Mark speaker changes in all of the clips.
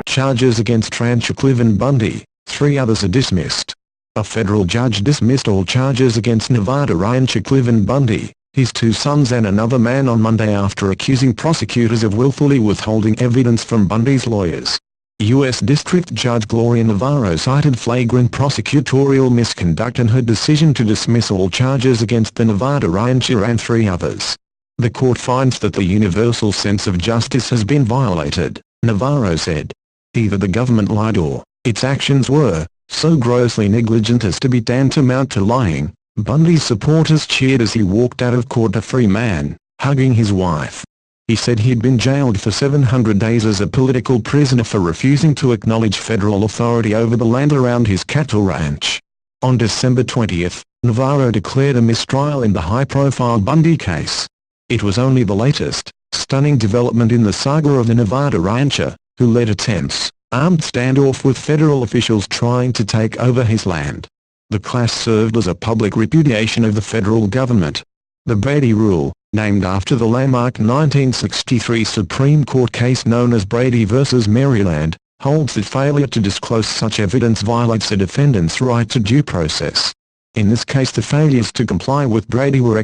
Speaker 1: Charges against rancher Cliven Bundy, 3 others are dismissed. A federal judge dismissed all charges against Nevada rancher Cliven Bundy, his 2 sons and another man on Monday after accusing prosecutors of willfully withholding evidence from Bundy's lawyers. U.S. District Judge Gloria Navarro cited flagrant prosecutorial misconduct in her decision to dismiss all charges against the Nevada rancher and 3 others. The court finds that the universal sense of justice has been violated, Navarro said. Either the government lied or its actions were so grossly negligent as to be tantamount to lying. Bundy's supporters cheered as he walked out of court a free man, hugging his wife. He said he'd been jailed for 700 days as a political prisoner for refusing to acknowledge federal authority over the land around his cattle ranch. On December 20, Navarro declared a mistrial in the high-profile Bundy case. It was only the latest, stunning development in the saga of the Nevada rancher, who led a tense, armed standoff with federal officials trying to take over his land. The clash served as a public repudiation of the federal government. The Brady Rule, named after the landmark 1963 Supreme Court case known as Brady v. Maryland, holds that failure to disclose such evidence violates a defendant's right to due process. In this case the failures to comply with Brady were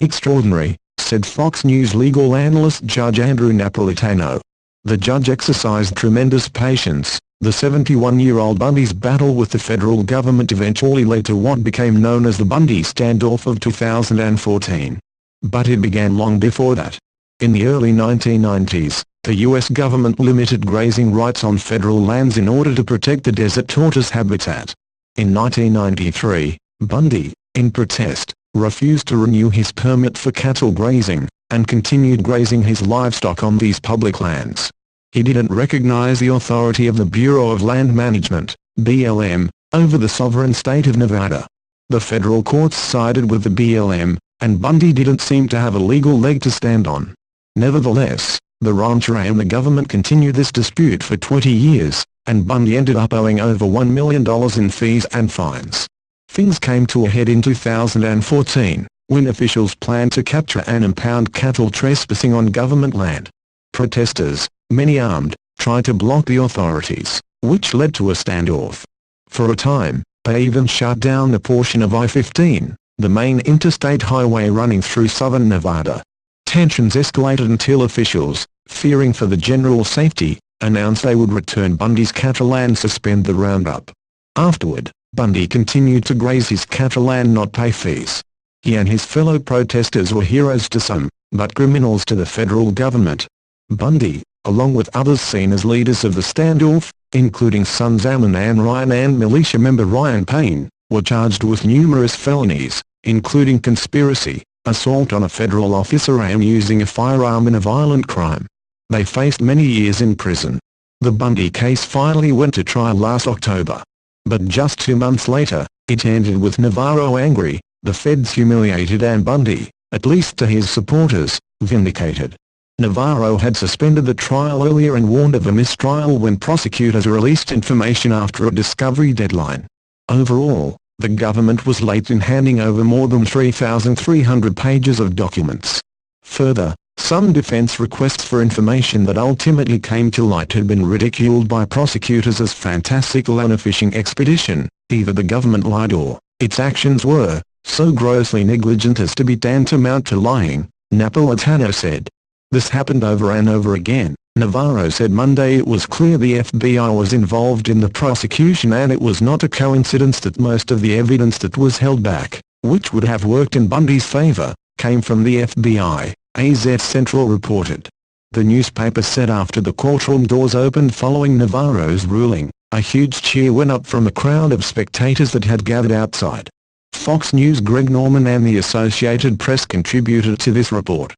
Speaker 1: extraordinary, said Fox News legal analyst Judge Andrew Napolitano. The judge exercised tremendous patience. The 71-year-old Bundy's battle with the federal government eventually led to what became known as the Bundy standoff of 2014. But it began long before that. In the early 1990s, the U.S. government limited grazing rights on federal lands in order to protect the desert tortoise habitat. In 1993, Bundy, in protest, refused to renew his permit for cattle grazing, and continued grazing his livestock on these public lands. He didn't recognize the authority of the Bureau of Land Management, BLM, over the sovereign state of Nevada. The federal courts sided with the BLM, and Bundy didn't seem to have a legal leg to stand on. Nevertheless, the rancher and the government continued this dispute for 20 years, and Bundy ended up owing over $1 million in fees and fines. Things came to a head in 2014, when officials planned to capture and impound cattle trespassing on government land. Protesters, many armed, tried to block the authorities, which led to a standoff. For a time, they even shut down a portion of I-15, the main interstate highway running through southern Nevada. Tensions escalated until officials, fearing for the general safety, announced they would return Bundy's cattle and suspend the roundup. Afterward, Bundy continued to graze his cattle and not pay fees. He and his fellow protesters were heroes to some, but criminals to the federal government. Bundy, along with others seen as leaders of the standoff, including sons Ammon and Ryan and militia member Ryan Payne, were charged with numerous felonies, including conspiracy, assault on a federal officer and using a firearm in a violent crime. They faced many years in prison. The Bundy case finally went to trial last October. But just 2 months later, it ended with Navarro angry, the feds humiliated and Bundy, at least to his supporters, vindicated. Navarro had suspended the trial earlier and warned of a mistrial when prosecutors released information after a discovery deadline. Overall, the government was late in handing over more than 3,300 pages of documents. Further, some defense requests for information that ultimately came to light had been ridiculed by prosecutors as fantastical and a fishing expedition. Either the government lied or its actions were so grossly negligent as to be tantamount to lying, Napolitano said. This happened over and over again. Navarro said Monday it was clear the FBI was involved in the prosecution and it was not a coincidence that most of the evidence that was held back, which would have worked in Bundy's favor, came from the FBI, AZ Central reported. The newspaper said after the courtroom doors opened following Navarro's ruling, a huge cheer went up from a crowd of spectators that had gathered outside. Fox News' Greg Norman and the Associated Press contributed to this report.